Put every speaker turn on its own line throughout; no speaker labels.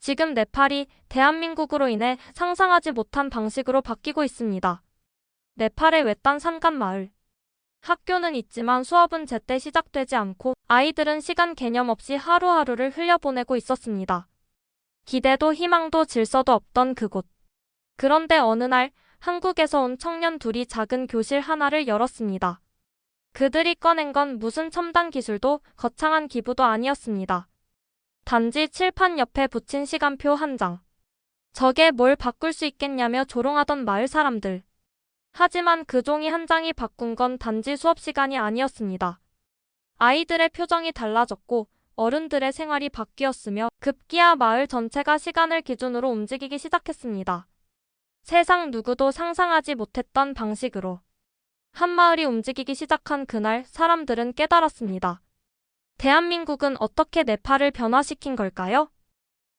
지금 네팔이 대한민국으로 인해 상상하지 못한 방식으로 바뀌고 있습니다. 네팔의 외딴 산간 마을. 학교는 있지만 수업은 제때 시작되지 않고 아이들은 시간 개념 없이 하루하루를 흘려보내고 있었습니다. 기대도 희망도 질서도 없던 그곳. 그런데 어느 날 한국에서 온 청년 둘이 작은 교실 하나를 열었습니다. 그들이 꺼낸 건 무슨 첨단 기술도 거창한 기부도 아니었습니다. 단지 칠판 옆에 붙인 시간표 한 장. 저게 뭘 바꿀 수 있겠냐며 조롱하던 마을 사람들. 하지만 그 종이 한 장이 바꾼 건 단지 수업 시간이 아니었습니다. 아이들의 표정이 달라졌고 어른들의 생활이 바뀌었으며 급기야 마을 전체가 시간을 기준으로 움직이기 시작했습니다. 세상 누구도 상상하지 못했던 방식으로. 한 마을이 움직이기 시작한 그날 사람들은 깨달았습니다. 대한민국은 어떻게 네팔을 변화시킨 걸까요?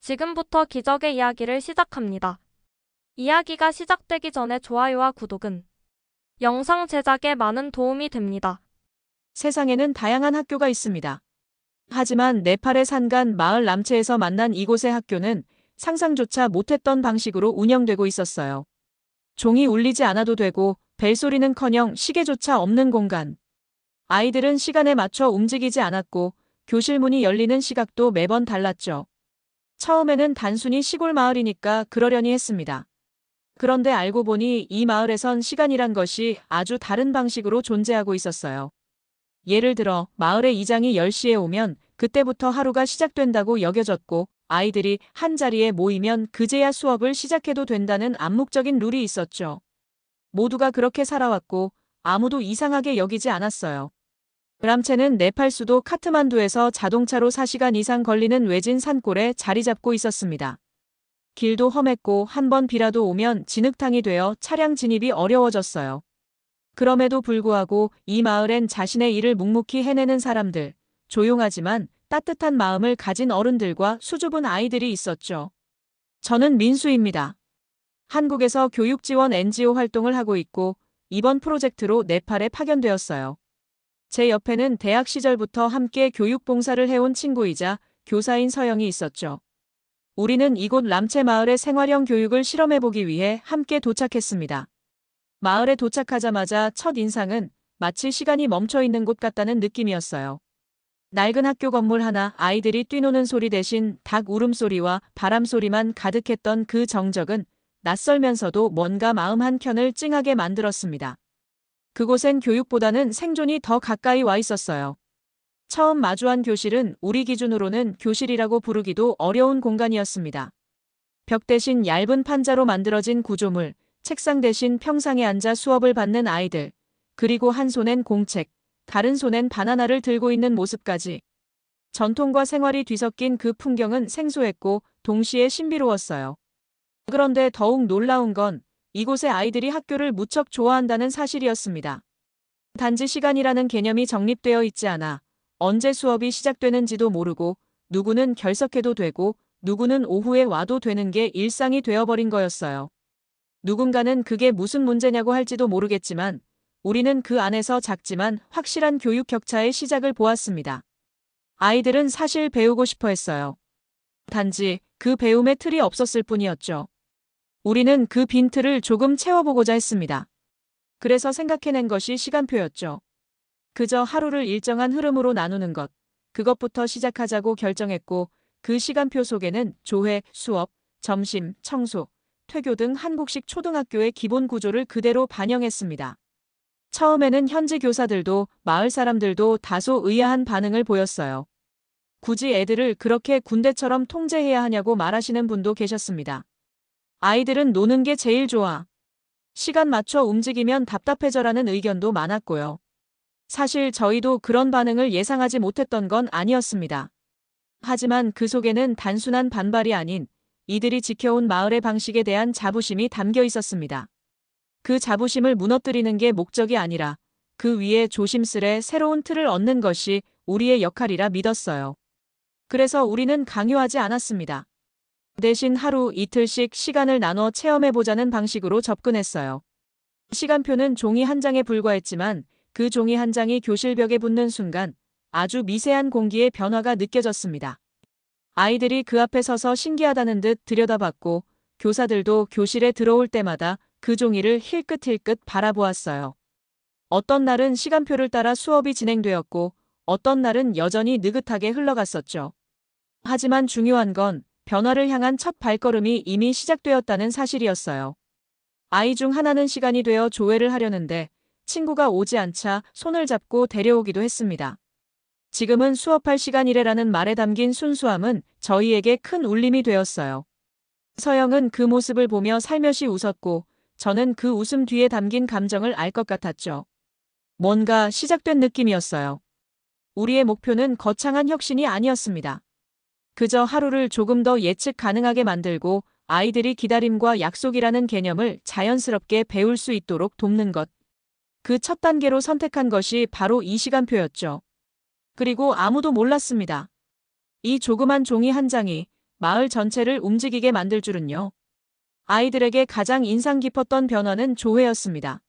지금부터 기적의 이야기를 시작합니다. 이야기가 시작되기 전에 좋아요와 구독은 영상 제작에 많은 도움이 됩니다.
세상에는 다양한 학교가 있습니다. 하지만 네팔의 산간 마을 람체에서 만난 이곳의 학교는 상상조차 못했던 방식으로 운영되고 있었어요. 종이 울리지 않아도 되고 벨소리는커녕 시계조차 없는 공간. 아이들은 시간에 맞춰 움직이지 않았고 교실 문이 열리는 시각도 매번 달랐죠. 처음에는 단순히 시골 마을이니까 그러려니 했습니다. 그런데 알고 보니 이 마을에선 시간이란 것이 아주 다른 방식으로 존재하고 있었어요. 예를 들어 마을의 이장이 10시에 오면 그때부터 하루가 시작된다고 여겨졌고 아이들이 한 자리에 모이면 그제야 수업을 시작해도 된다는 암묵적인 룰이 있었죠. 모두가 그렇게 살아왔고 아무도 이상하게 여기지 않았어요. 람체는 네팔 수도 카트만두에서 자동차로 4시간 이상 걸리는 외진 산골에 자리 잡고 있었습니다. 길도 험했고 한 번 비라도 오면 진흙탕이 되어 차량 진입이 어려워졌어요. 그럼에도 불구하고 이 마을엔 자신의 일을 묵묵히 해내는 사람들, 조용하지만 따뜻한 마음을 가진 어른들과 수줍은 아이들이 있었죠. 저는 민수입니다. 한국에서 교육지원 NGO 활동을 하고 있고 이번 프로젝트로 네팔에 파견되었어요. 제 옆에는 대학 시절부터 함께 교육봉사를 해온 친구이자 교사인 서영이 있었죠. 우리는 이곳 람체 마을의 생활형 교육을 실험해보기 위해 함께 도착했습니다. 마을에 도착하자마자 첫 인상은 마치 시간이 멈춰 있는 곳 같다는 느낌이었어요. 낡은 학교 건물 하나, 아이들이 뛰노는 소리 대신 닭 울음소리와 바람소리만 가득했던 그 정적은 낯설면서도 뭔가 마음 한켠을 찡하게 만들었습니다. 그곳엔 교육보다는 생존이 더 가까이 와 있었어요. 처음 마주한 교실은 우리 기준으로는 교실이라고 부르기도 어려운 공간이었습니다. 벽 대신 얇은 판자로 만들어진 구조물, 책상 대신 평상에 앉아 수업을 받는 아이들, 그리고 한 손엔 공책, 다른 손엔 바나나를 들고 있는 모습까지. 전통과 생활이 뒤섞인 그 풍경은 생소했고 동시에 신비로웠어요. 그런데 더욱 놀라운 건 이곳의 아이들이 학교를 무척 좋아한다는 사실이었습니다. 단지 시간이라는 개념이 정립되어 있지 않아 언제 수업이 시작되는지도 모르고 누구는 결석해도 되고 누구는 오후에 와도 되는 게 일상이 되어버린 거였어요. 누군가는 그게 무슨 문제냐고 할지도 모르겠지만 우리는 그 안에서 작지만 확실한 교육 격차의 시작을 보았습니다. 아이들은 사실 배우고 싶어 했어요. 단지 그 배움의 틀이 없었을 뿐이었죠. 우리는 그 빈틀을 조금 채워보고자 했습니다. 그래서 생각해낸 것이 시간표였죠. 그저 하루를 일정한 흐름으로 나누는 것, 그것부터 시작하자고 결정했고 그 시간표 속에는 조회, 수업, 점심, 청소, 퇴교 등 한국식 초등학교의 기본 구조를 그대로 반영했습니다. 처음에는 현지 교사들도 마을 사람들도 다소 의아한 반응을 보였어요. 굳이 애들을 그렇게 군대처럼 통제해야 하냐고 말하시는 분도 계셨습니다. 아이들은 노는 게 제일 좋아. 시간 맞춰 움직이면 답답해져라는 의견도 많았고요. 사실 저희도 그런 반응을 예상하지 못했던 건 아니었습니다. 하지만 그 속에는 단순한 반발이 아닌 이들이 지켜온 마을의 방식에 대한 자부심이 담겨 있었습니다. 그 자부심을 무너뜨리는 게 목적이 아니라 그 위에 조심스레 새로운 틀을 얻는 것이 우리의 역할이라 믿었어요. 그래서 우리는 강요하지 않았습니다. 대신 하루 이틀씩 시간을 나눠 체험해보자는 방식으로 접근했어요. 시간표는 종이 한 장에 불과했지만 그 종이 한 장이 교실벽에 붙는 순간 아주 미세한 공기의 변화가 느껴졌습니다. 아이들이 그 앞에 서서 신기하다는 듯 들여다봤고 교사들도 교실에 들어올 때마다 그 종이를 힐끗힐끗 바라보았어요. 어떤 날은 시간표를 따라 수업이 진행되었고 어떤 날은 여전히 느긋하게 흘러갔었죠. 하지만 중요한 건 변화를 향한 첫 발걸음이 이미 시작되었다는 사실이었어요. 아이 중 하나는 시간이 되어 조회를 하려는데 친구가 오지 않자 손을 잡고 데려오기도 했습니다. 지금은 수업할 시간이래라는 말에 담긴 순수함은 저희에게 큰 울림이 되었어요. 서영은 그 모습을 보며 살며시 웃었고 저는 그 웃음 뒤에 담긴 감정을 알 것 같았죠. 뭔가 시작된 느낌이었어요. 우리의 목표는 거창한 혁신이 아니었습니다. 그저 하루를 조금 더 예측 가능하게 만들고 아이들이 기다림과 약속이라는 개념을 자연스럽게 배울 수 있도록 돕는 것. 그 첫 단계로 선택한 것이 바로 이 시간표였죠. 그리고 아무도 몰랐습니다. 이 조그만 종이 한 장이 마을 전체를 움직이게 만들 줄은요. 아이들에게 가장 인상 깊었던 변화는 조회였습니다.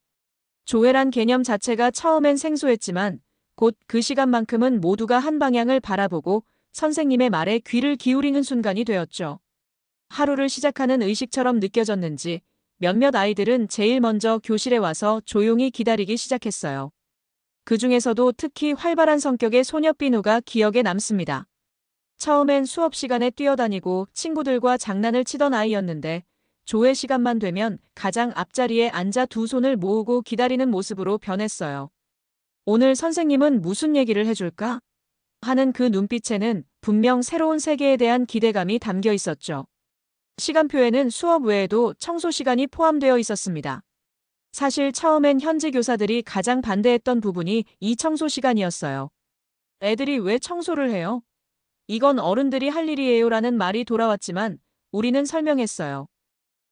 조회란 개념 자체가 처음엔 생소했지만 곧 그 시간만큼은 모두가 한 방향을 바라보고 선생님의 말에 귀를 기울이는 순간이 되었죠. 하루를 시작하는 의식처럼 느껴졌는지 몇몇 아이들은 제일 먼저 교실에 와서 조용히 기다리기 시작했어요. 그 중에서도 특히 활발한 성격의 소녀 삐누가 기억에 남습니다. 처음엔 수업 시간에 뛰어다니고 친구들과 장난을 치던 아이였는데 조회 시간만 되면 가장 앞자리에 앉아 두 손을 모으고 기다리는 모습으로 변했어요. 오늘 선생님은 무슨 얘기를 해줄까? 하는 그 눈빛에는 분명 새로운 세계에 대한 기대감이 담겨 있었죠. 시간표에는 수업 외에도 청소 시간이 포함되어 있었습니다. 사실 처음엔 현지 교사들이 가장 반대했던 부분이 이 청소 시간이었어요. 애들이 왜 청소를 해요? 이건 어른들이 할 일이에요라는 말이 돌아왔지만 우리는 설명했어요.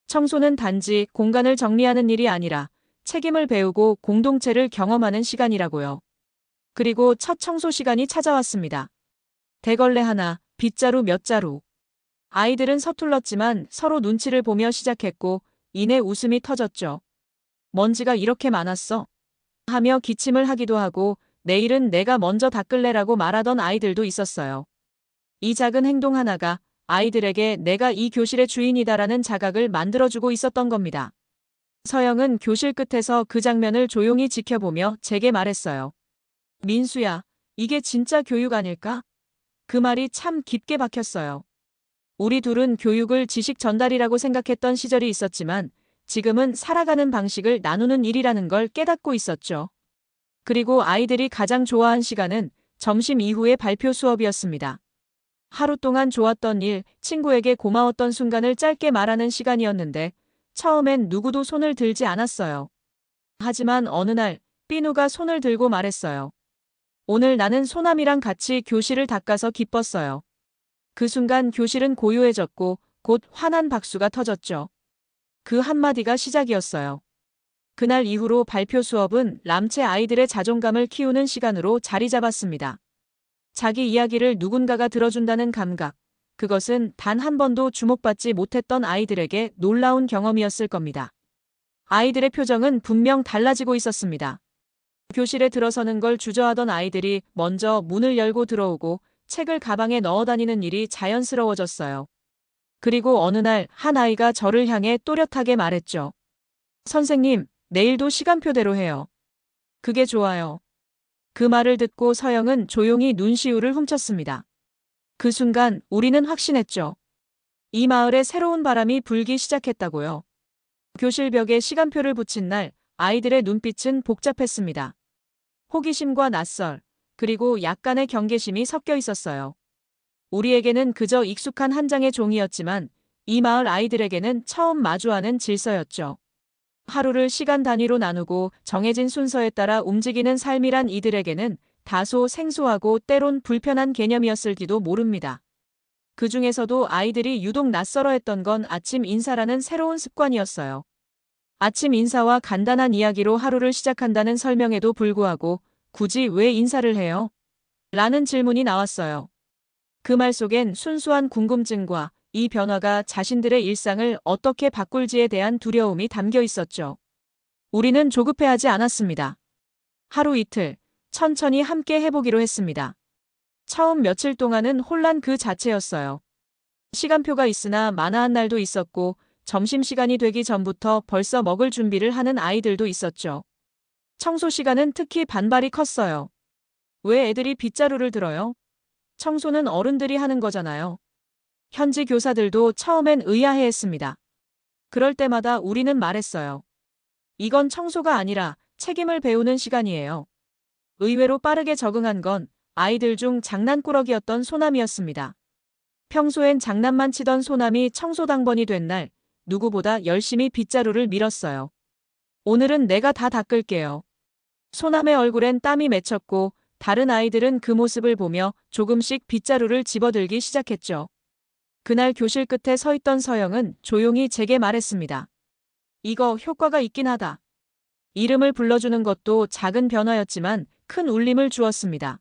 청소는 단지 공간을 정리하는 일이 아니라 책임을 배우고 공동체를 경험하는 시간이라고요. 그리고 첫 청소 시간이 찾아왔습니다. 대걸레 하나, 빗자루 몇 자루. 아이들은 서툴렀지만 서로 눈치를 보며 시작했고 이내 웃음이 터졌죠. 먼지가 이렇게 많았어? 하며 기침을 하기도 하고 내일은 내가 먼저 닦을래라고 말하던 아이들도 있었어요. 이 작은 행동 하나가 아이들에게 내가 이 교실의 주인이다라는 자각을 만들어주고 있었던 겁니다. 서영은 교실 끝에서 그 장면을 조용히 지켜보며 제게 말했어요. 민수야, 이게 진짜 교육 아닐까? 그 말이 참 깊게 박혔어요. 우리 둘은 교육을 지식 전달이라고 생각했던 시절이 있었지만 지금은 살아가는 방식을 나누는 일이라는 걸 깨닫고 있었죠. 그리고 아이들이 가장 좋아한 시간은 점심 이후의 발표 수업이었습니다. 하루 동안 좋았던 일, 친구에게 고마웠던 순간을 짧게 말하는 시간이었는데 처음엔 누구도 손을 들지 않았어요. 하지만 어느 날 삐누가 손을 들고 말했어요. 오늘 나는 소남이랑 같이 교실을 닦아서 기뻤어요. 그 순간 교실은 고요해졌고 곧 환한 박수가 터졌죠. 그 한마디가 시작이었어요. 그날 이후로 발표 수업은 람체 아이들의 자존감을 키우는 시간으로 자리 잡았습니다. 자기 이야기를 누군가가 들어준다는 감각, 그것은 단 한 번도 주목받지 못했던 아이들에게 놀라운 경험이었을 겁니다. 아이들의 표정은 분명 달라지고 있었습니다. 교실에 들어서는 걸 주저하던 아이들이 먼저 문을 열고 들어오고 책을 가방에 넣어 다니는 일이 자연스러워졌어요. 그리고 어느 날 한 아이가 저를 향해 또렷하게 말했죠. 선생님, 내일도 시간표대로 해요. 그게 좋아요. 그 말을 듣고 서영은 조용히 눈시울을 훔쳤습니다. 그 순간 우리는 확신했죠. 이 마을에 새로운 바람이 불기 시작했다고요. 교실 벽에 시간표를 붙인 날 아이들의 눈빛은 복잡했습니다. 호기심과 낯설, 그리고 약간의 경계심이 섞여 있었어요. 우리에게는 그저 익숙한 한 장의 종이었지만 이 마을 아이들에게는 처음 마주하는 질서였죠. 하루를 시간 단위로 나누고 정해진 순서에 따라 움직이는 삶이란 이들에게는 다소 생소하고 때론 불편한 개념이었을지도 모릅니다. 그 중에서도 아이들이 유독 낯설어했던 건 아침 인사라는 새로운 습관이었어요. 아침 인사와 간단한 이야기로 하루를 시작한다는 설명에도 불구하고 굳이 왜 인사를 해요? 라는 질문이 나왔어요. 그 말 속엔 순수한 궁금증과 이 변화가 자신들의 일상을 어떻게 바꿀지에 대한 두려움이 담겨 있었죠. 우리는 조급해하지 않았습니다. 하루 이틀, 천천히 함께 해보기로 했습니다. 처음 며칠 동안은 혼란 그 자체였어요. 시간표가 있으나 마나한 날도 있었고 점심시간이 되기 전부터 벌써 먹을 준비를 하는 아이들도 있었죠. 청소 시간은 특히 반발이 컸어요. 왜 애들이 빗자루를 들어요? 청소는 어른들이 하는 거잖아요. 현지 교사들도 처음엔 의아해했습니다. 그럴 때마다 우리는 말했어요. 이건 청소가 아니라 책임을 배우는 시간이에요. 의외로 빠르게 적응한 건 아이들 중 장난꾸러기였던 소남이었습니다. 평소엔 장난만 치던 소남이 청소당번이 된 날 누구보다 열심히 빗자루를 밀었어요. 오늘은 내가 다 닦을게요. 소남의 얼굴엔 땀이 맺혔고 다른 아이들은 그 모습을 보며 조금씩 빗자루를 집어들기 시작했죠. 그날 교실 끝에 서 있던 서영은 조용히 제게 말했습니다. 이거 효과가 있긴 하다. 이름을 불러주는 것도 작은 변화였지만 큰 울림을 주었습니다.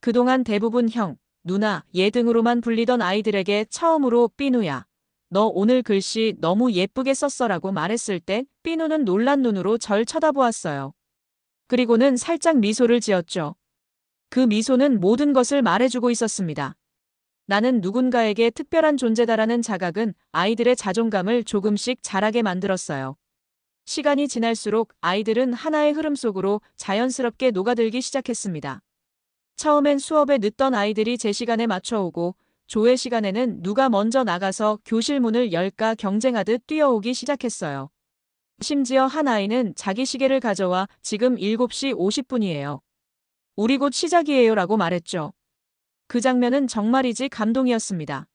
그동안 대부분 형, 누나, 얘 등으로만 불리던 아이들에게 처음으로 삐누야, 너 오늘 글씨 너무 예쁘게 썼어라고 말했을 때 삐누는 놀란 눈으로 절 쳐다보았어요. 그리고는 살짝 미소를 지었죠. 그 미소는 모든 것을 말해주고 있었습니다. 나는 누군가에게 특별한 존재다라는 자각은 아이들의 자존감을 조금씩 자라게 만들었어요. 시간이 지날수록 아이들은 하나의 흐름 속으로 자연스럽게 녹아들기 시작했습니다. 처음엔 수업에 늦던 아이들이 제 시간에 맞춰오고 조회 시간에는 누가 먼저 나가서 교실 문을 열까 경쟁하듯 뛰어오기 시작했어요. 심지어 한 아이는 자기 시계를 가져와 지금 7시 50분이에요. 우리 곧 시작이에요 라고 말했죠. 그 장면은 정말이지 감동이었습니다.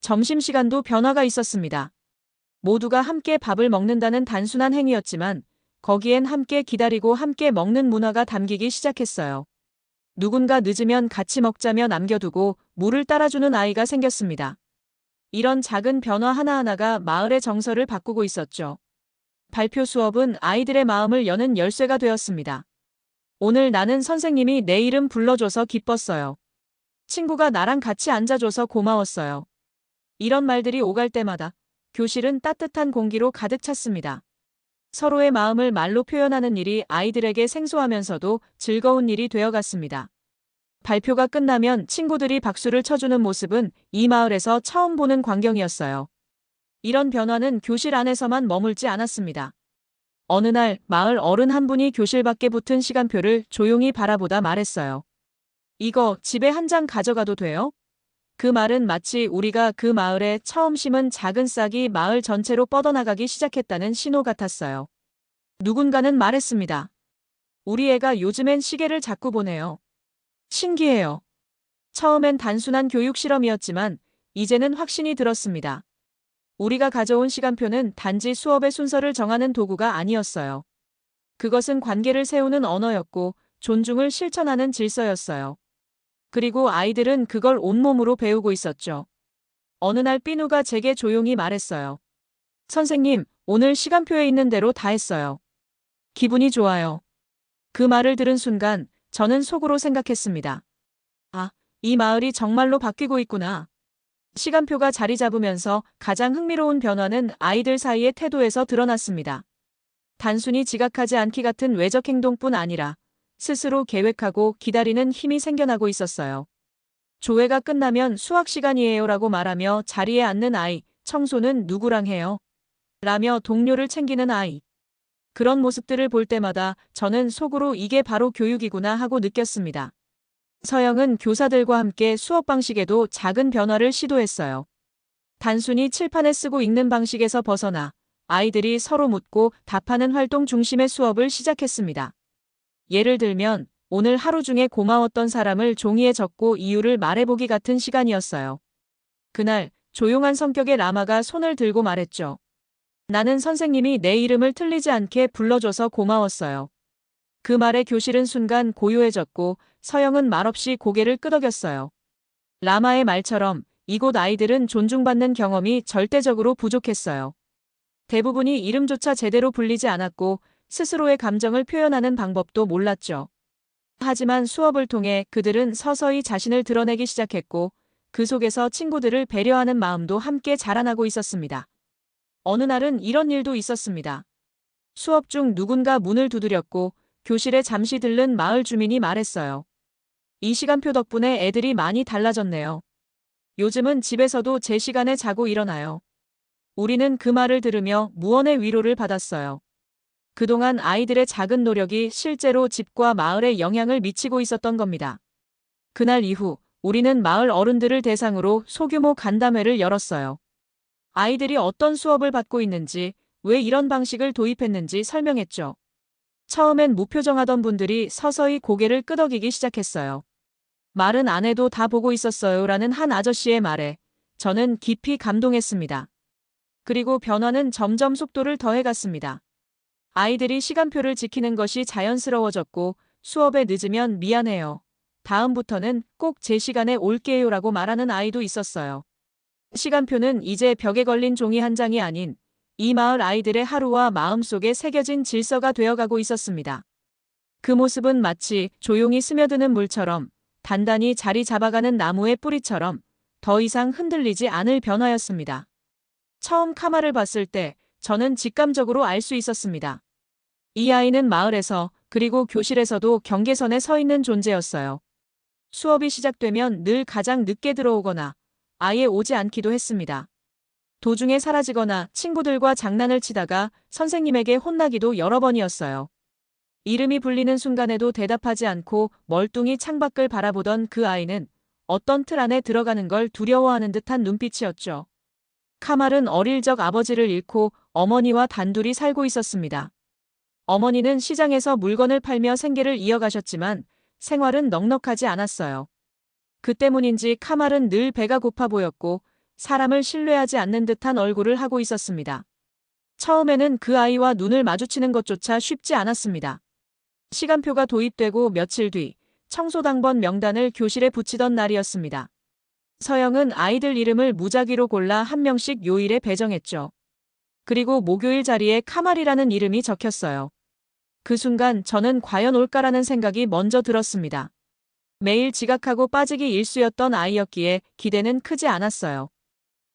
점심시간도 변화가 있었습니다. 모두가 함께 밥을 먹는다는 단순한 행위였지만 거기엔 함께 기다리고 함께 먹는 문화가 담기기 시작했어요. 누군가 늦으면 같이 먹자며 남겨두고 물을 따라주는 아이가 생겼습니다. 이런 작은 변화 하나하나가 마을의 정서를 바꾸고 있었죠. 발표 수업은 아이들의 마음을 여는 열쇠가 되었습니다. 오늘 나는 선생님이 내 이름 불러줘서 기뻤어요. 친구가 나랑 같이 앉아줘서 고마웠어요. 이런 말들이 오갈 때마다 교실은 따뜻한 공기로 가득 찼습니다. 서로의 마음을 말로 표현하는 일이 아이들에게 생소하면서도 즐거운 일이 되어갔습니다. 발표가 끝나면 친구들이 박수를 쳐주는 모습은 이 마을에서 처음 보는 광경이었어요. 이런 변화는 교실 안에서만 머물지 않았습니다. 어느 날 마을 어른 한 분이 교실 밖에 붙은 시간표를 조용히 바라보다 말했어요. 이거 집에 한 장 가져가도 돼요? 그 말은 마치 우리가 그 마을에 처음 심은 작은 싹이 마을 전체로 뻗어나가기 시작했다는 신호 같았어요. 누군가는 말했습니다. 우리 애가 요즘엔 시계를 자꾸 보네요. 신기해요. 처음엔 단순한 교육 실험이었지만 이제는 확신이 들었습니다. 우리가 가져온 시간표는 단지 수업의 순서를 정하는 도구가 아니었어요. 그것은 관계를 세우는 언어였고 존중을 실천하는 질서였어요. 그리고 아이들은 그걸 온몸으로 배우고 있었죠. 어느 날 삐누가 제게 조용히 말했어요. 선생님, 오늘 시간표에 있는 대로 다 했어요. 기분이 좋아요. 그 말을 들은 순간 저는 속으로 생각했습니다. 아, 이 마을이 정말로 바뀌고 있구나. 시간표가 자리 잡으면서 가장 흥미로운 변화는 아이들 사이의 태도에서 드러났습니다. 단순히 지각하지 않기 같은 외적 행동뿐 아니라 스스로 계획하고 기다리는 힘이 생겨나고 있었어요. 조회가 끝나면 수학 시간이에요 라고 말하며 자리에 앉는 아이, 청소는 누구랑 해요? 라며 동료를 챙기는 아이. 그런 모습들을 볼 때마다 저는 속으로 이게 바로 교육이구나 하고 느꼈습니다. 서영은 교사들과 함께 수업 방식에도 작은 변화를 시도했어요. 단순히 칠판에 쓰고 읽는 방식에서 벗어나 아이들이 서로 묻고 답하는 활동 중심의 수업을 시작했습니다. 예를 들면 오늘 하루 중에 고마웠던 사람을 종이에 적고 이유를 말해보기 같은 시간이었어요. 그날 조용한 성격의 라마가 손을 들고 말했죠. 나는 선생님이 내 이름을 틀리지 않게 불러줘서 고마웠어요. 그 말에 교실은 순간 고요해졌고 서영은 말없이 고개를 끄덕였어요. 라마의 말처럼 이곳 아이들은 존중받는 경험이 절대적으로 부족했어요. 대부분이 이름조차 제대로 불리지 않았고 스스로의 감정을 표현하는 방법도 몰랐죠. 하지만 수업을 통해 그들은 서서히 자신을 드러내기 시작했고 그 속에서 친구들을 배려하는 마음도 함께 자라나고 있었습니다. 어느 날은 이런 일도 있었습니다. 수업 중 누군가 문을 두드렸고 교실에 잠시 들른 마을 주민이 말했어요. 이 시간표 덕분에 애들이 많이 달라졌네요. 요즘은 집에서도 제 시간에 자고 일어나요. 우리는 그 말을 들으며 무언의 위로를 받았어요. 그동안 아이들의 작은 노력이 실제로 집과 마을에 영향을 미치고 있었던 겁니다. 그날 이후 우리는 마을 어른들을 대상으로 소규모 간담회를 열었어요. 아이들이 어떤 수업을 받고 있는지, 왜 이런 방식을 도입했는지 설명했죠. 처음엔 무표정하던 분들이 서서히 고개를 끄덕이기 시작했어요. 말은 안 해도 다 보고 있었어요 라는 한 아저씨의 말에 저는 깊이 감동했습니다. 그리고 변화는 점점 속도를 더해갔습니다. 아이들이 시간표를 지키는 것이 자연스러워졌고 수업에 늦으면 미안해요. 다음부터는 꼭 제 시간에 올게요라고 말하는 아이도 있었어요. 시간표는 이제 벽에 걸린 종이 한 장이 아닌 이 마을 아이들의 하루와 마음속에 새겨진 질서가 되어가고 있었습니다. 그 모습은 마치 조용히 스며드는 물처럼 단단히 자리 잡아가는 나무의 뿌리처럼 더 이상 흔들리지 않을 변화였습니다. 처음 카마를 봤을 때 저는 직감적으로 알 수 있었습니다. 이 아이는 마을에서 그리고 교실에서도 경계선에 서 있는 존재였어요. 수업이 시작되면 늘 가장 늦게 들어오거나 아예 오지 않기도 했습니다. 도중에 사라지거나 친구들과 장난을 치다가 선생님에게 혼나기도 여러 번이었어요. 이름이 불리는 순간에도 대답하지 않고 멀뚱히 창밖을 바라보던 그 아이는 어떤 틀 안에 들어가는 걸 두려워하는 듯한 눈빛이었죠. 카말은 어릴 적 아버지를 잃고 어머니와 단둘이 살고 있었습니다. 어머니는 시장에서 물건을 팔며 생계를 이어가셨지만 생활은 넉넉하지 않았어요. 그 때문인지 카말은 늘 배가 고파 보였고 사람을 신뢰하지 않는 듯한 얼굴을 하고 있었습니다. 처음에는 그 아이와 눈을 마주치는 것조차 쉽지 않았습니다. 시간표가 도입되고 며칠 뒤 청소당번 명단을 교실에 붙이던 날이었습니다. 서영은 아이들 이름을 무작위로 골라 한 명씩 요일에 배정했죠. 그리고 목요일 자리에 카말이라는 이름이 적혔어요. 그 순간 저는 과연 올까라는 생각이 먼저 들었습니다. 매일 지각하고 빠지기 일쑤였던 아이였기에 기대는 크지 않았어요.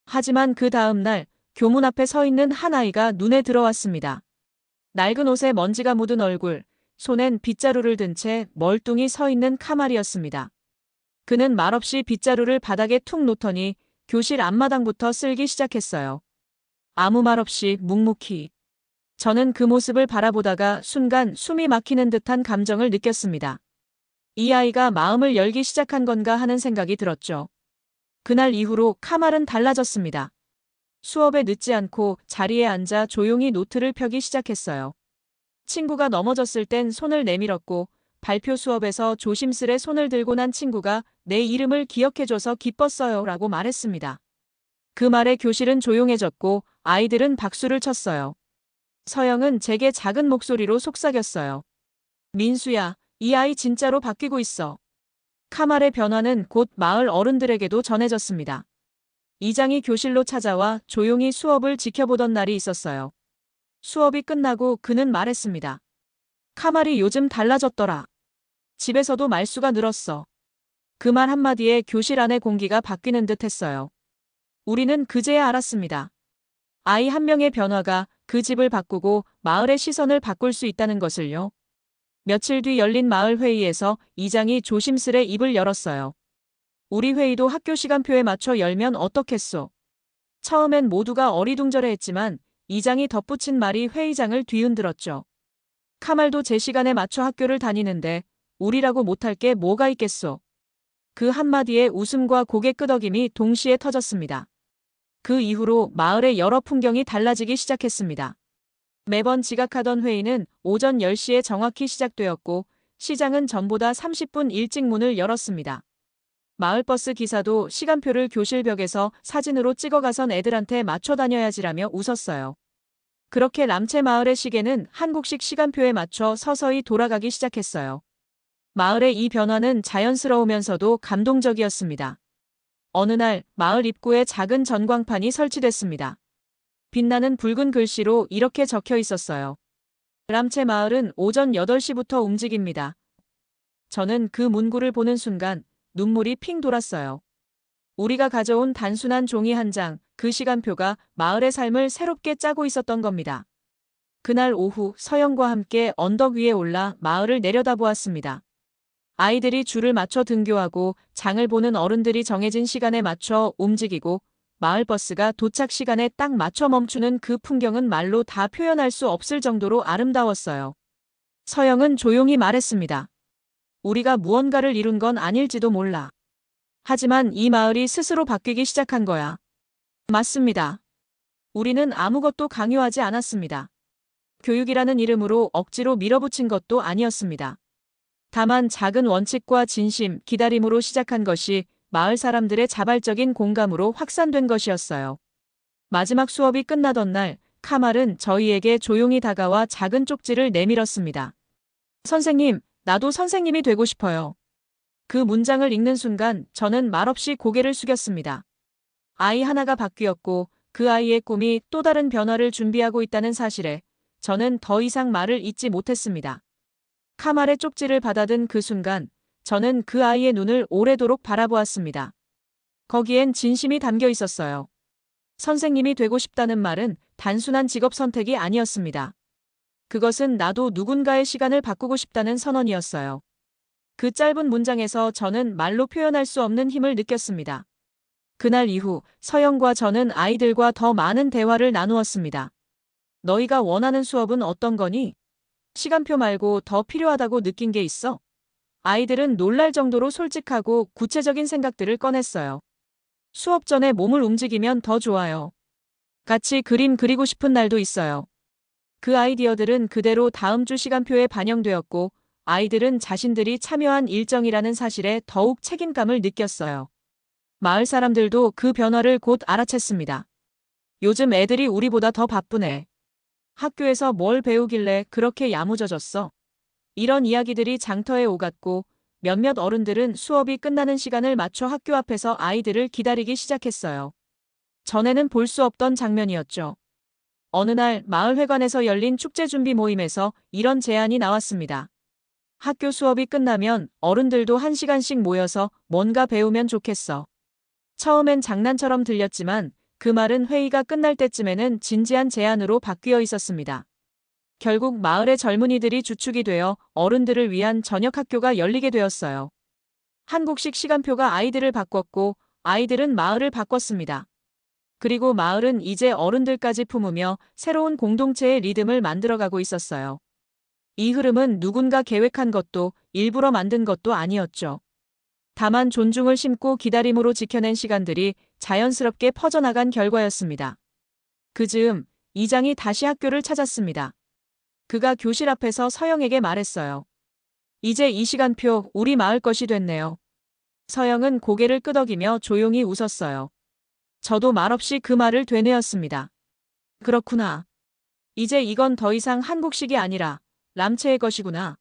하지만 그 다음 날 교문 앞에 서 있는 한 아이가 눈에 들어왔습니다. 낡은 옷에 먼지가 묻은 얼굴, 손엔 빗자루를 든 채 멀뚱히 서 있는 카말이었습니다. 그는 말없이 빗자루를 바닥에 툭 놓더니 교실 앞마당부터 쓸기 시작했어요. 아무 말 없이 묵묵히. 저는 그 모습을 바라보다가 순간 숨이 막히는 듯한 감정을 느꼈습니다. 이 아이가 마음을 열기 시작한 건가 하는 생각이 들었죠. 그날 이후로 카말은 달라졌습니다. 수업에 늦지 않고 자리에 앉아 조용히 노트를 펴기 시작했어요. 친구가 넘어졌을 땐 손을 내밀었고 발표 수업에서 조심스레 손을 들고 난 친구가 내 이름을 기억해줘서 기뻤어요 라고 말했습니다. 그 말에 교실은 조용해졌고 아이들은 박수를 쳤어요. 서영은 제게 작은 목소리로 속삭였어요. 민수야, 이 아이 진짜로 바뀌고 있어. 카말의 변화는 곧 마을 어른들에게도 전해졌습니다. 이장이 교실로 찾아와 조용히 수업을 지켜보던 날이 있었어요. 수업이 끝나고 그는 말했습니다. 카말이 요즘 달라졌더라. 집에서도 말수가 늘었어. 그 말 한마디에 교실 안의 공기가 바뀌는 듯 했어요. 우리는 그제야 알았습니다. 아이 한 명의 변화가 그 집을 바꾸고 마을의 시선을 바꿀 수 있다는 것을요. 며칠 뒤 열린 마을 회의에서 이장이 조심스레 입을 열었어요. 우리 회의도 학교 시간표에 맞춰 열면 어떻겠소? 처음엔 모두가 어리둥절해했지만 이장이 덧붙인 말이 회의장을 뒤흔들었죠. 카말도 제 시간에 맞춰 학교를 다니는데 우리라고 못할 게 뭐가 있겠소? 그 한마디에 웃음과 고개 끄덕임이 동시에 터졌습니다. 그 이후로 마을의 여러 풍경이 달라지기 시작했습니다. 매번 지각하던 회의는 오전 10시에 정확히 시작되었고 시장은 전보다 30분 일찍 문을 열었습니다. 마을버스 기사도 시간표를 교실 벽에서 사진으로 찍어가선 애들한테 맞춰 다녀야지라며 웃었어요. 그렇게 람체 마을의 시계는 한국식 시간표에 맞춰 서서히 돌아가기 시작했어요. 마을의 이 변화는 자연스러우면서도 감동적이었습니다. 어느 날 마을 입구에 작은 전광판이 설치됐습니다. 빛나는 붉은 글씨로 이렇게 적혀 있었어요. 람체 마을은 오전 8시부터 움직입니다. 저는 그 문구를 보는 순간 눈물이 핑 돌았어요. 우리가 가져온 단순한 종이 한 장, 그 시간표가 마을의 삶을 새롭게 짜고 있었던 겁니다. 그날 오후 서영과 함께 언덕 위에 올라 마을을 내려다보았습니다. 아이들이 줄을 맞춰 등교하고 장을 보는 어른들이 정해진 시간에 맞춰 움직이고 마을버스가 도착 시간에 딱 맞춰 멈추는 그 풍경은 말로 다 표현할 수 없을 정도로 아름다웠어요. 서영은 조용히 말했습니다. 우리가 무언가를 이룬 건 아닐지도 몰라. 하지만 이 마을이 스스로 바뀌기 시작한 거야. 맞습니다. 우리는 아무것도 강요하지 않았습니다. 교육이라는 이름으로 억지로 밀어붙인 것도 아니었습니다. 다만 작은 원칙과 진심, 기다림으로 시작한 것이 마을 사람들의 자발적인 공감으로 확산된 것이었어요. 마지막 수업이 끝나던 날, 카말은 저희에게 조용히 다가와 작은 쪽지를 내밀었습니다. 선생님, 나도 선생님이 되고 싶어요. 그 문장을 읽는 순간 저는 말없이 고개를 숙였습니다. 아이 하나가 바뀌었고 그 아이의 꿈이 또 다른 변화를 준비하고 있다는 사실에 저는 더 이상 말을 잇지 못했습니다. 카말의 쪽지를 받아든 그 순간 저는 그 아이의 눈을 오래도록 바라보았습니다. 거기엔 진심이 담겨 있었어요. 선생님이 되고 싶다는 말은 단순한 직업 선택이 아니었습니다. 그것은 나도 누군가의 시간을 바꾸고 싶다는 선언이었어요. 그 짧은 문장에서 저는 말로 표현할 수 없는 힘을 느꼈습니다. 그날 이후 서영과 저는 아이들과 더 많은 대화를 나누었습니다. 너희가 원하는 수업은 어떤 거니? 시간표 말고 더 필요하다고 느낀 게 있어? 아이들은 놀랄 정도로 솔직하고 구체적인 생각들을 꺼냈어요. 수업 전에 몸을 움직이면 더 좋아요. 같이 그림 그리고 싶은 날도 있어요. 그 아이디어들은 그대로 다음 주 시간표에 반영되었고 아이들은 자신들이 참여한 일정이라는 사실에 더욱 책임감을 느꼈어요. 마을 사람들도 그 변화를 곧 알아챘습니다. 요즘 애들이 우리보다 더 바쁘네. 학교에서 뭘 배우길래 그렇게 야무져졌어? 이런 이야기들이 장터에 오갔고 몇몇 어른들은 수업이 끝나는 시간을 맞춰 학교 앞에서 아이들을 기다리기 시작했어요. 전에는 볼 수 없던 장면이었죠. 어느 날 마을회관에서 열린 축제 준비 모임에서 이런 제안이 나왔습니다. 학교 수업이 끝나면 어른들도 1시간씩 모여서 뭔가 배우면 좋겠어. 처음엔 장난처럼 들렸지만 그 말은 회의가 끝날 때쯤에는 진지한 제안으로 바뀌어 있었습니다. 결국 마을의 젊은이들이 주축이 되어 어른들을 위한 저녁 학교가 열리게 되었어요. 한국식 시간표가 아이들을 바꿨고 아이들은 마을을 바꿨습니다. 그리고 마을은 이제 어른들까지 품으며 새로운 공동체의 리듬을 만들어가고 있었어요. 이 흐름은 누군가 계획한 것도 일부러 만든 것도 아니었죠. 다만 존중을 심고 기다림으로 지켜낸 시간들이 자연스럽게 퍼져나간 결과였습니다. 그 즈음 이장이 다시 학교를 찾았습니다. 그가 교실 앞에서 서영에게 말했어요. 이제 이 시간표 우리 마을 것이 됐네요. 서영은 고개를 끄덕이며 조용히 웃었어요. 저도 말없이 그 말을 되뇌었습니다. 그렇구나. 이제 이건 더 이상 한국식이 아니라 람체의 것이구나.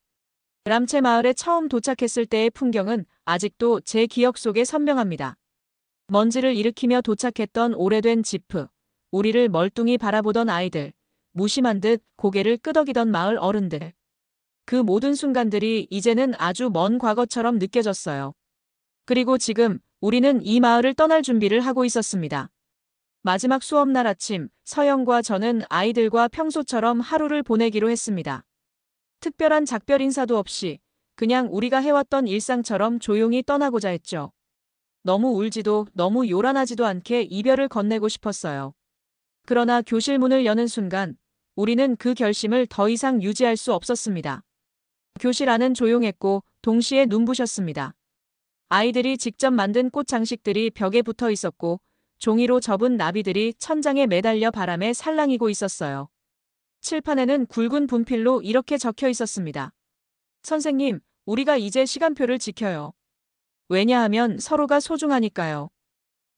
람체 마을에 처음 도착했을 때의 풍경은 아직도 제 기억 속에 선명합니다. 먼지를 일으키며 도착했던 오래된 지프, 우리를 멀뚱히 바라보던 아이들, 무심한 듯 고개를 끄덕이던 마을 어른들. 그 모든 순간들이 이제는 아주 먼 과거처럼 느껴졌어요. 그리고 지금 우리는 이 마을을 떠날 준비를 하고 있었습니다. 마지막 수업날 아침, 서영과 저는 아이들과 평소처럼 하루를 보내기로 했습니다. 특별한 작별 인사도 없이 그냥 우리가 해왔던 일상처럼 조용히 떠나고자 했죠. 너무 울지도 너무 요란하지도 않게 이별을 건네고 싶었어요. 그러나 교실 문을 여는 순간 우리는 그 결심을 더 이상 유지할 수 없었습니다. 교실 안은 조용했고 동시에 눈부셨습니다. 아이들이 직접 만든 꽃 장식들이 벽에 붙어 있었고 종이로 접은 나비들이 천장에 매달려 바람에 살랑이고 있었어요. 칠판에는 굵은 분필로 이렇게 적혀 있었습니다. 선생님, 우리가 이제 시간표를 지켜요. 왜냐하면 서로가 소중하니까요.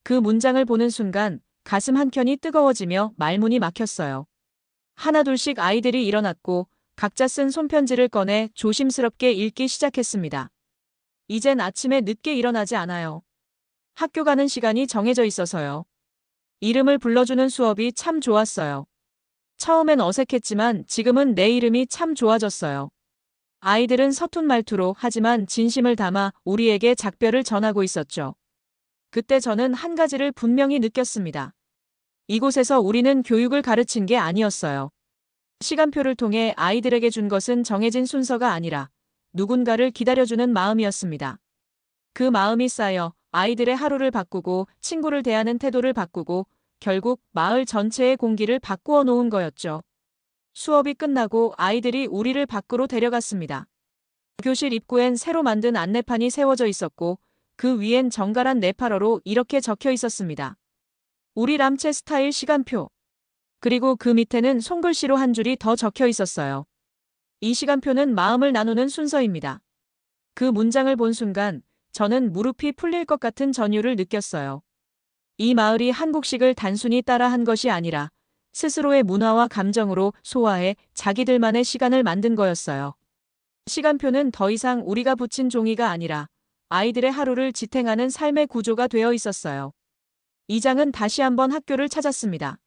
그 문장을 보는 순간 가슴 한켠이 뜨거워지며 말문이 막혔어요. 하나둘씩 아이들이 일어났고 각자 쓴 손편지를 꺼내 조심스럽게 읽기 시작했습니다. 이젠 아침에 늦게 일어나지 않아요. 학교 가는 시간이 정해져 있어서요. 이름을 불러주는 수업이 참 좋았어요. 처음엔 어색했지만 지금은 내 이름이 참 좋아졌어요. 아이들은 서툰 말투로 하지만 진심을 담아 우리에게 작별을 전하고 있었죠. 그때 저는 한 가지를 분명히 느꼈습니다. 이곳에서 우리는 교육을 가르친 게 아니었어요. 시간표를 통해 아이들에게 준 것은 정해진 순서가 아니라 누군가를 기다려주는 마음이었습니다. 그 마음이 쌓여 아이들의 하루를 바꾸고 친구를 대하는 태도를 바꾸고 결국 마을 전체의 공기를 바꾸어 놓은 거였죠. 수업이 끝나고 아이들이 우리를 밖으로 데려갔습니다. 교실 입구엔 새로 만든 안내판이 세워져 있었고 그 위엔 정갈한 네팔어로 이렇게 적혀 있었습니다. 우리 람체 스타일 시간표. 그리고 그 밑에는 손글씨로 한 줄이 더 적혀 있었어요. 이 시간표는 마음을 나누는 순서입니다. 그 문장을 본 순간 저는 무릎이 풀릴 것 같은 전율을 느꼈어요. 이 마을이 한국식을 단순히 따라한 것이 아니라 스스로의 문화와 감정으로 소화해 자기들만의 시간을 만든 거였어요. 시간표는 더 이상 우리가 붙인 종이가 아니라 아이들의 하루를 지탱하는 삶의 구조가 되어 있었어요. 이장은 다시 한번 학교를 찾았습니다.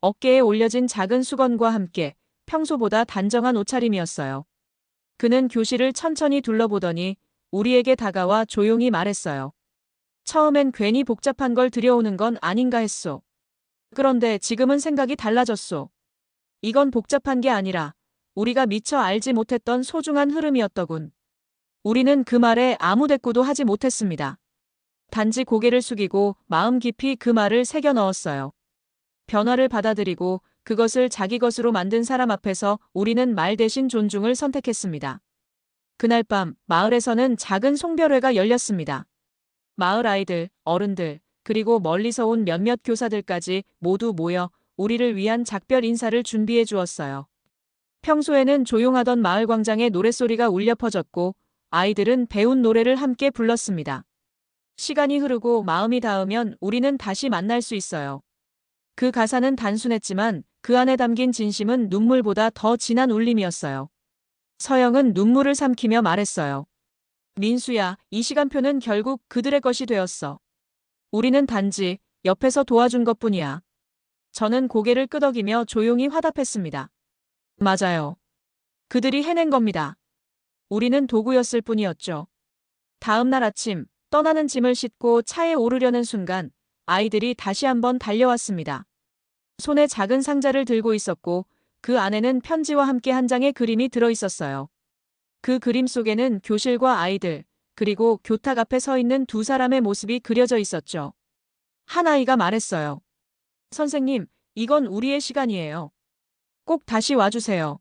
어깨에 올려진 작은 수건과 함께 평소보다 단정한 옷차림이었어요. 그는 교실을 천천히 둘러보더니 우리에게 다가와 조용히 말했어요. 처음엔 괜히 복잡한 걸 들여오는 건 아닌가 했소. 그런데 지금은 생각이 달라졌소. 이건 복잡한 게 아니라 우리가 미처 알지 못했던 소중한 흐름이었더군. 우리는 그 말에 아무 대꾸도 하지 못했습니다. 단지 고개를 숙이고 마음 깊이 그 말을 새겨 넣었어요. 변화를 받아들이고 그것을 자기 것으로 만든 사람 앞에서 우리는 말 대신 존중을 선택했습니다. 그날 밤 마을에서는 작은 송별회가 열렸습니다. 마을 아이들, 어른들, 그리고 멀리서 온 몇몇 교사들까지 모두 모여 우리를 위한 작별 인사를 준비해 주었어요. 평소에는 조용하던 마을 광장에 노랫소리가 울려 퍼졌고 아이들은 배운 노래를 함께 불렀습니다. 시간이 흐르고 마음이 닿으면 우리는 다시 만날 수 있어요. 그 가사는 단순했지만 그 안에 담긴 진심은 눈물보다 더 진한 울림이었어요. 서영은 눈물을 삼키며 말했어요. 민수야, 이 시간표는 결국 그들의 것이 되었어. 우리는 단지 옆에서 도와준 것뿐이야. 저는 고개를 끄덕이며 조용히 화답했습니다. 맞아요. 그들이 해낸 겁니다. 우리는 도구였을 뿐이었죠. 다음 날 아침, 떠나는 짐을 싣고 차에 오르려는 순간 아이들이 다시 한번 달려왔습니다. 손에 작은 상자를 들고 있었고 그 안에는 편지와 함께 한 장의 그림이 들어 있었어요. 그 그림 속에는 교실과 아이들, 그리고 교탁 앞에 서 있는 두 사람의 모습이 그려져 있었죠. 한 아이가 말했어요. 선생님, 이건 우리의 시간이에요. 꼭 다시 와주세요.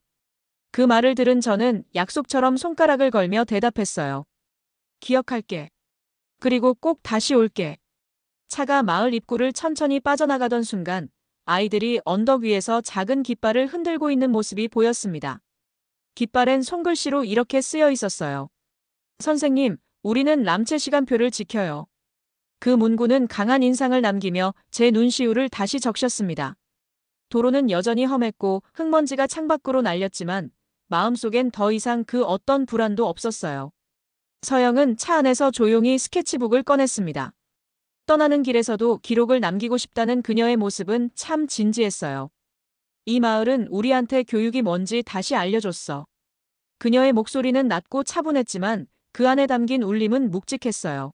그 말을 들은 저는 약속처럼 손가락을 걸며 대답했어요. 기억할게. 그리고 꼭 다시 올게. 차가 마을 입구를 천천히 빠져나가던 순간 아이들이 언덕 위에서 작은 깃발을 흔들고 있는 모습이 보였습니다. 깃발엔 손글씨로 이렇게 쓰여 있었어요. 선생님, 우리는 람체 시간표를 지켜요. 그 문구는 강한 인상을 남기며 제 눈시울을 다시 적셨습니다. 도로는 여전히 험했고 흙먼지가 창밖으로 날렸지만 마음속엔 더 이상 그 어떤 불안도 없었어요. 서영은 차 안에서 조용히 스케치북을 꺼냈습니다. 떠나는 길에서도 기록을 남기고 싶다는 그녀의 모습은 참 진지했어요. 이 마을은 우리한테 교육이 뭔지 다시 알려줬어. 그녀의 목소리는 낮고 차분했지만 그 안에 담긴 울림은 묵직했어요.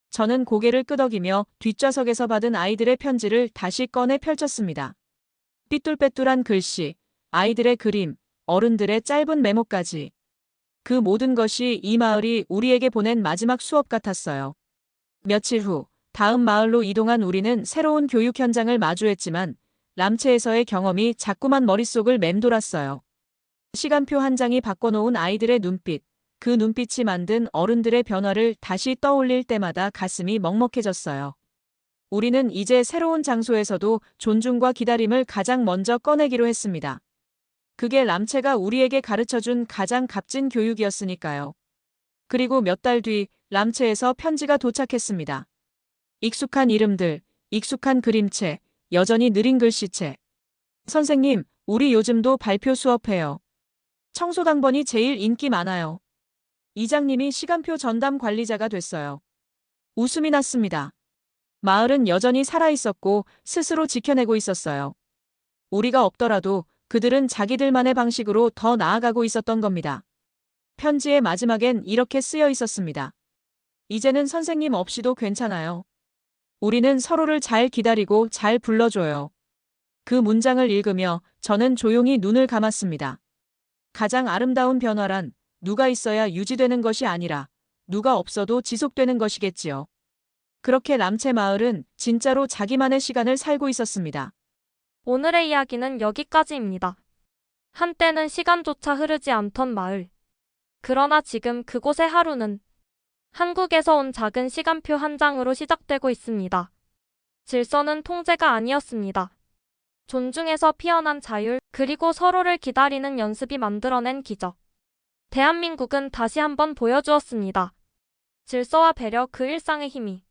저는 고개를 끄덕이며 뒷좌석에서 받은 아이들의 편지를 다시 꺼내 펼쳤습니다. 삐뚤빼뚤한 글씨, 아이들의 그림, 어른들의 짧은 메모까지. 그 모든 것이 이 마을이 우리에게 보낸 마지막 수업 같았어요. 며칠 후 다음 마을로 이동한 우리는 새로운 교육 현장을 마주했지만 람체에서의 경험이 자꾸만 머릿속을 맴돌았어요. 시간표 한 장이 바꿔놓은 아이들의 눈빛, 그 눈빛이 만든 어른들의 변화를 다시 떠올릴 때마다 가슴이 먹먹해졌어요. 우리는 이제 새로운 장소에서도 존중과 기다림을 가장 먼저 꺼내기로 했습니다. 그게 람체가 우리에게 가르쳐준 가장 값진 교육이었으니까요. 그리고 몇 달 뒤 람체에서 편지가 도착했습니다. 익숙한 이름들, 익숙한 그림체, 여전히 느린 글씨체. 선생님, 우리 요즘도 발표 수업해요. 청소당번이 제일 인기 많아요. 이장님이 시간표 전담 관리자가 됐어요. 웃음이 났습니다. 마을은 여전히 살아있었고 스스로 지켜내고 있었어요. 우리가 없더라도 그들은 자기들만의 방식으로 더 나아가고 있었던 겁니다. 편지의 마지막엔 이렇게 쓰여 있었습니다. 이제는 선생님 없이도 괜찮아요. 우리는 서로를 잘 기다리고 잘 불러줘요. 그 문장을 읽으며 저는 조용히 눈을 감았습니다. 가장 아름다운 변화란 누가 있어야 유지되는 것이 아니라 누가 없어도 지속되는 것이겠지요. 그렇게 람체 마을은 진짜로 자기만의 시간을 살고 있었습니다.
오늘의 이야기는 여기까지입니다. 한때는 시간조차 흐르지 않던 마을. 그러나 지금 그곳의 하루는 한국에서 온 작은 시간표 한 장으로 시작되고 있습니다. 질서는 통제가 아니었습니다. 존중에서 피어난 자율, 그리고 서로를 기다리는 연습이 만들어낸 기적. 대한민국은 다시 한번 보여주었습니다. 질서와 배려, 그 일상의 힘이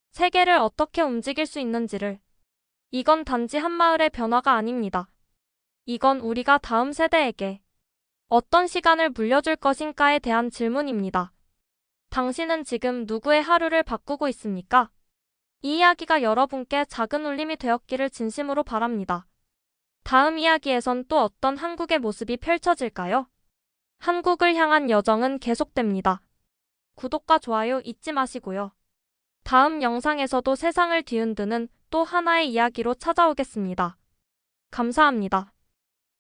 세계를 어떻게 움직일 수 있는지를. 이건 단지 한 마을의 변화가 아닙니다. 이건 우리가 다음 세대에게 어떤 시간을 물려줄 것인가에 대한 질문입니다. 당신은 지금 누구의 하루를 바꾸고 있습니까? 이 이야기가 여러분께 작은 울림이 되었기를 진심으로 바랍니다. 다음 이야기에선 또 어떤 한국의 모습이 펼쳐질까요? 한국을 향한 여정은 계속됩니다. 구독과 좋아요 잊지 마시고요. 다음 영상에서도 세상을 뒤흔드는 또 하나의 이야기로 찾아오겠습니다. 감사합니다.